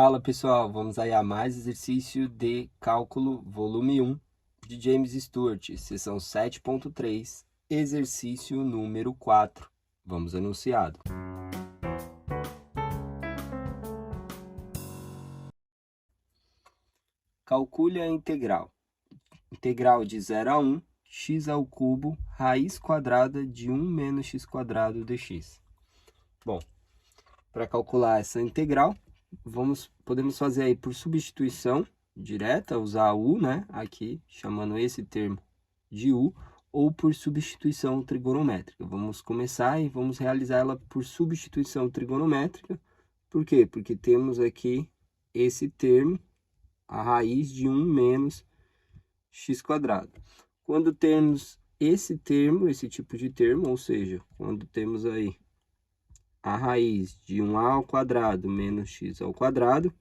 Fala pessoal, vamos aí a mais exercício de cálculo volume 1 de James Stewart, seção 7.3, exercício número 4. Vamos anunciado. Calcule a integral. Integral de 0 a 1, x ao cubo, raiz quadrada de 1 menos x quadrado dx. Bom, para calcular essa integral, podemos fazer aí por substituição direta, usar u, né? Aqui, chamando esse termo de u, ou por substituição trigonométrica. Vamos começar e vamos realizar ela por substituição trigonométrica. Por quê? Porque temos aqui esse termo, a raiz de 1 menos x quadrado. Quando temos esse termo, esse tipo de termo, ou seja, quando temos aí a raiz de 1a ao quadrado menos x ao quadrado,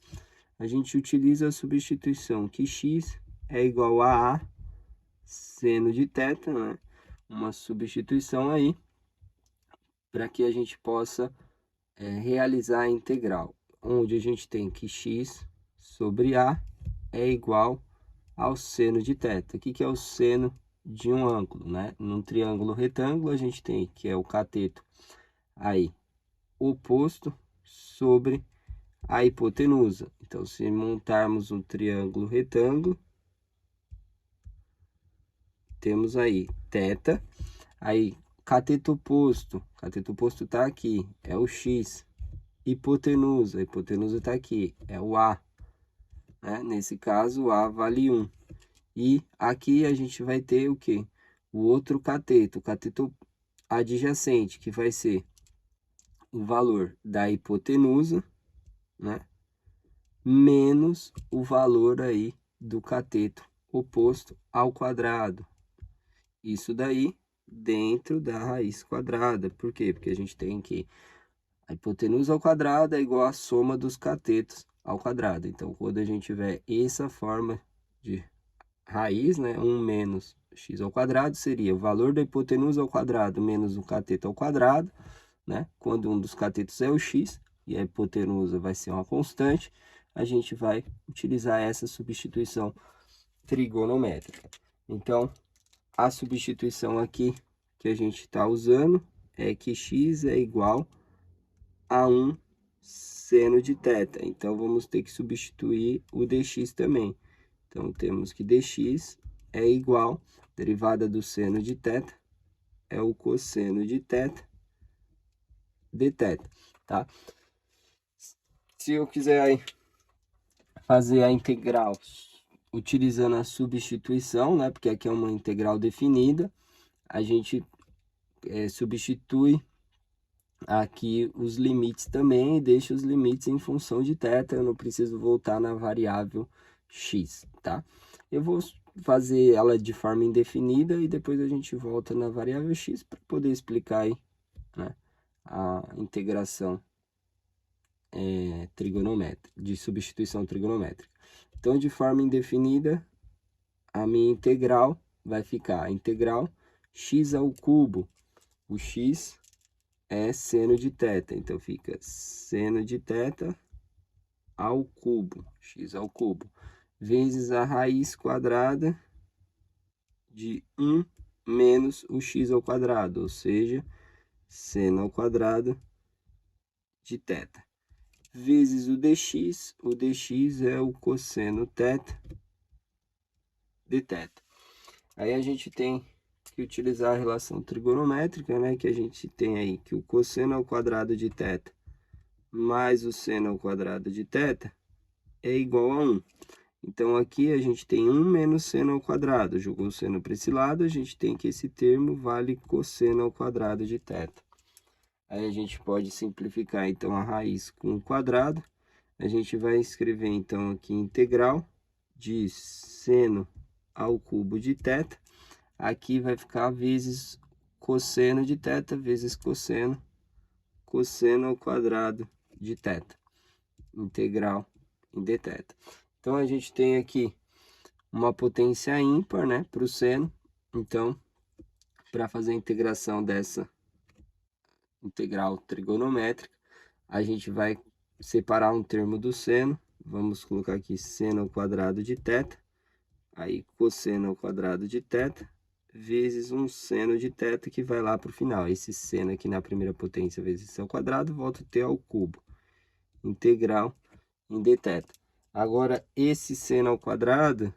a gente utiliza a substituição que x é igual a seno de θ, né? Uma substituição aí, para que a gente possa realizar a integral, onde a gente tem que x sobre a é igual ao seno de θ. O que é o seno de um ângulo, né? Num triângulo retângulo, a gente tem que é o cateto aí oposto sobre a hipotenusa. Então, se montarmos um triângulo retângulo, temos aí θ, aí cateto oposto está aqui, é o x, hipotenusa, a hipotenusa está aqui, é o a, né? Nesse caso, o a vale 1. E aqui a gente vai ter o quê? O outro cateto, o cateto adjacente, que vai ser o valor da hipotenusa, né? Menos o valor aí do cateto oposto ao quadrado. Isso daí dentro da raiz quadrada. Por quê? Porque a gente tem que a hipotenusa ao quadrado é igual à soma dos catetos ao quadrado. Então, quando a gente tiver essa forma de raiz, né, 1 menos x ao quadrado, seria o valor da hipotenusa ao quadrado menos o cateto ao quadrado, né? Quando um dos catetos é o x e a hipotenusa vai ser uma constante, a gente vai utilizar essa substituição trigonométrica. Então, a substituição aqui que a gente está usando é que x é igual a 1 seno de θ. Então, vamos ter que substituir o dx também. Então, temos que dx é igual, derivada do seno de θ, é o cosseno de θ dθ, tá? Se eu quiser aí fazer a integral utilizando a substituição, né? Porque aqui é uma integral definida, a gente substitui aqui os limites também e deixa os limites em função de θ, eu não preciso voltar na variável x, tá? Eu vou fazer ela de forma indefinida e depois a gente volta na variável x para poder explicar aí, né, a integração trigonométrica, de substituição trigonométrica. Então, de forma indefinida, a minha integral vai ficar a integral x ao cubo. O x é seno de θ, então fica seno de θ ao cubo, x ao cubo, vezes a raiz quadrada de 1 menos o x ao quadrado, ou seja, seno ao quadrado de θ, vezes o dx é o cosseno θ de θ. Aí a gente tem que utilizar a relação trigonométrica, né, que a gente tem aí que o cosseno ao quadrado de θ mais o seno ao quadrado de θ é igual a 1. Então, aqui a gente tem 1 menos seno ao quadrado. Jogou o seno para esse lado, a gente tem que esse termo vale cosseno ao quadrado de θ. Aí a gente pode simplificar, então, a raiz com o quadrado. A gente vai escrever, então, aqui integral de seno ao cubo de θ. Aqui vai ficar vezes cosseno de θ, vezes cosseno ao quadrado de θ. Integral em dθ. Então, a gente tem aqui uma potência ímpar, né, para o seno. Então, para fazer a integração dessa integral trigonométrica, a gente vai separar um termo do seno vamos colocar aqui seno ao quadrado de θ, aí cosseno ao quadrado de θ, vezes um seno de θ que vai lá para o final. Esse seno aqui na primeira potência vezes c ao quadrado, volta a t ao cubo. Integral em dθ. Agora, esse seno ao quadrado,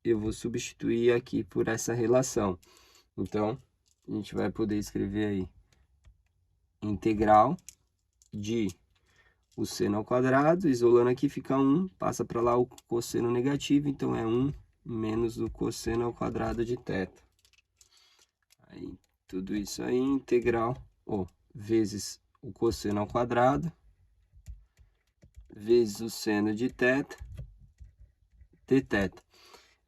eu vou substituir aqui por essa relação. Então, a gente vai poder escrever aí integral de o seno ao quadrado, isolando aqui fica 1, passa para lá o cosseno negativo, então é 1 menos o cosseno ao quadrado de θ. Aí, tudo isso aí, integral, vezes o cosseno ao quadrado, vezes o seno de θ, dθ.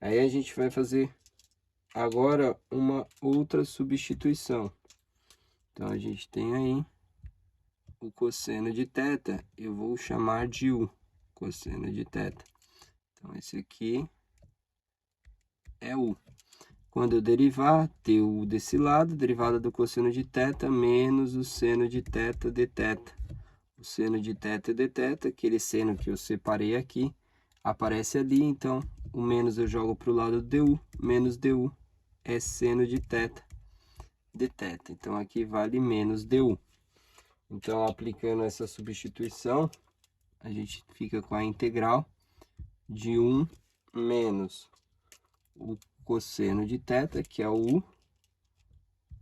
Aí a gente vai fazer agora uma outra substituição. Então, a gente tem aí o cosseno de θ, eu vou chamar de U, cosseno de θ. Então, esse aqui é U. Quando eu derivar, ter o desse lado, derivada do cosseno de θ, menos o seno de θ dθ. O seno de θ dθ, aquele seno que eu separei aqui, aparece ali, então, o menos eu jogo para o lado du, menos du é seno de θ dθ. Então, aqui vale menos du. Então, aplicando essa substituição, a gente fica com a integral de 1 menos o cosseno de θ, que é o U,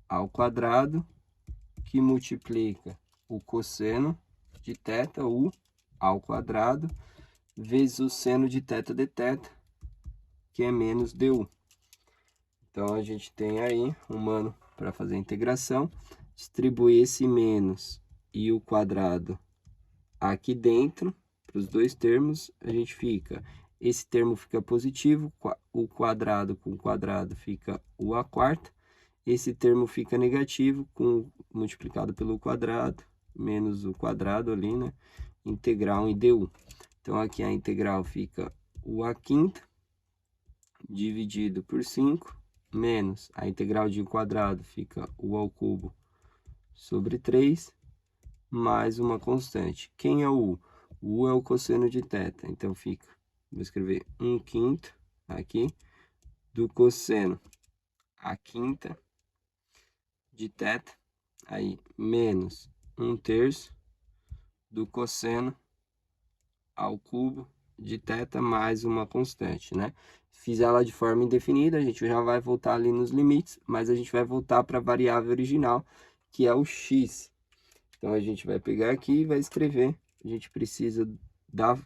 ao quadrado, que multiplica o cosseno de θ, U, ao quadrado, vezes o seno de θ dθ, que é menos du. Então, a gente tem aí um mano para fazer a integração, distribuir esse menos e o quadrado aqui dentro, para os dois termos, a gente fica, esse termo fica positivo, o quadrado com o quadrado fica u à quarta, esse termo fica negativo, multiplicado pelo quadrado, menos o quadrado ali, né? Integral em du. Então, aqui a integral fica u à quinta, dividido por 5, menos a integral de u quadrado fica u ao cubo sobre 3, mais uma constante. Quem é o U? O U é o cosseno de θ. Então, fica, vou escrever 1/5 aqui, do cosseno à quinta de θ, aí, menos 1/3 do cosseno ao cubo de θ, mais uma constante, né? Fiz ela de forma indefinida, a gente já vai voltar ali nos limites, mas a gente vai voltar para a variável original, que é o x. Então, a gente vai pegar aqui e vai escrever. A gente precisa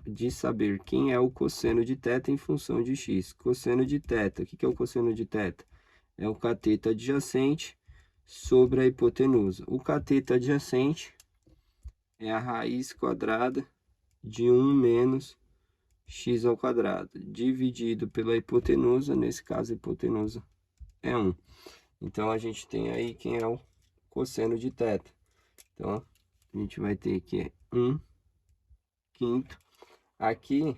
de saber quem é o cosseno de θ em função de x. Cosseno de θ, o que é o cosseno de θ? É o cateto adjacente sobre a hipotenusa. O cateto adjacente é a raiz quadrada de 1 menos x ao quadrado, dividido pela hipotenusa, nesse caso a hipotenusa é 1. Então, a gente tem aí quem é o cosseno de θ. Então, a gente vai ter que 1/5. Aqui,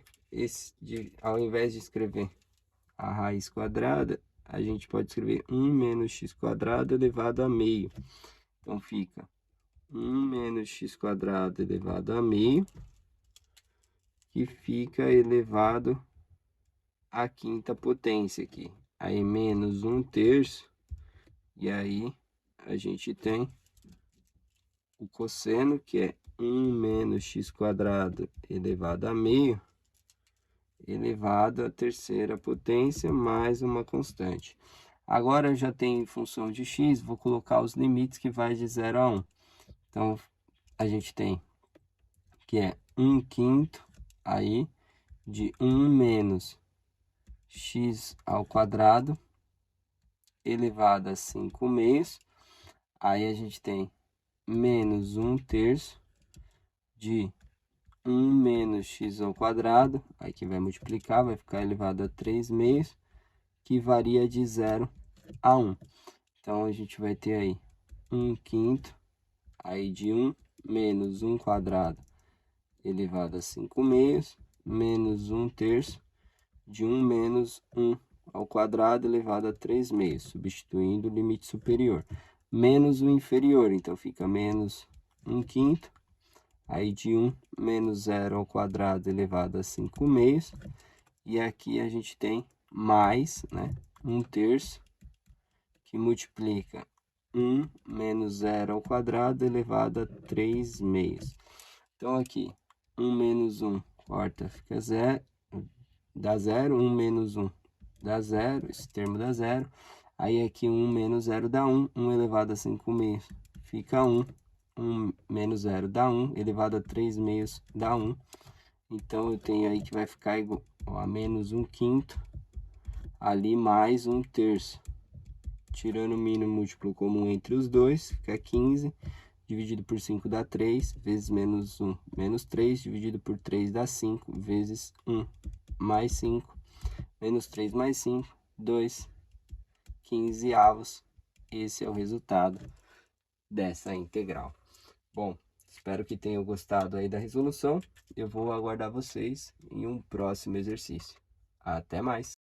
ao invés de escrever a raiz quadrada, a gente pode escrever 1 menos x quadrado elevado a meio. Então, fica 1 menos x quadrado elevado a meio, que fica elevado à quinta potência aqui. Aí, menos 1/3, e aí a gente tem o cosseno, que é 1 menos x quadrado elevado a meio, elevado à terceira potência, mais uma constante. Agora, eu já tenho função de x, vou colocar os limites que vai de 0 a 1. Então, a gente tem que é 1/5 aí de 1 menos x ao quadrado elevado a 5 meios. Aí, a gente tem menos 1/3 de 1 menos x ao quadrado, aí que vai multiplicar, vai ficar elevado a 3 meios, que varia de 0 a 1. Então, a gente vai ter aí 1/5, aí de 1 menos 1 quadrado elevado a 5 meios, menos 1/3 de 1 menos 1 ao quadrado elevado a 3 meios, substituindo o limite superior. Menos o inferior, então fica menos 1/5, Aí de 1 menos 0 ao quadrado elevado a 5 meios. E aqui a gente tem mais, né, 1/3, que multiplica 1 menos 0 ao quadrado elevado a 3 meios. Então, aqui, 1 menos 1 corta, fica 0, dá 0, 1 menos 1 dá 0, esse termo dá 0. Aí, aqui, 1 menos 0 dá 1, 1 elevado a 5 meios fica 1. 1 menos 0 dá 1, elevado a 3 meios dá 1. Então, eu tenho aí que vai ficar igual a menos 1/5, ali mais 1/3. Tirando o mínimo múltiplo comum entre os dois, fica 15. Dividido por 5 dá 3, vezes menos 1, menos 3, dividido por 3 dá 5, vezes 1, mais 5, menos 3 mais 5, 2, 15avos. Esse é o resultado dessa integral. Bom, espero que tenham gostado aí da resolução. Eu vou aguardar vocês em um próximo exercício. Até mais!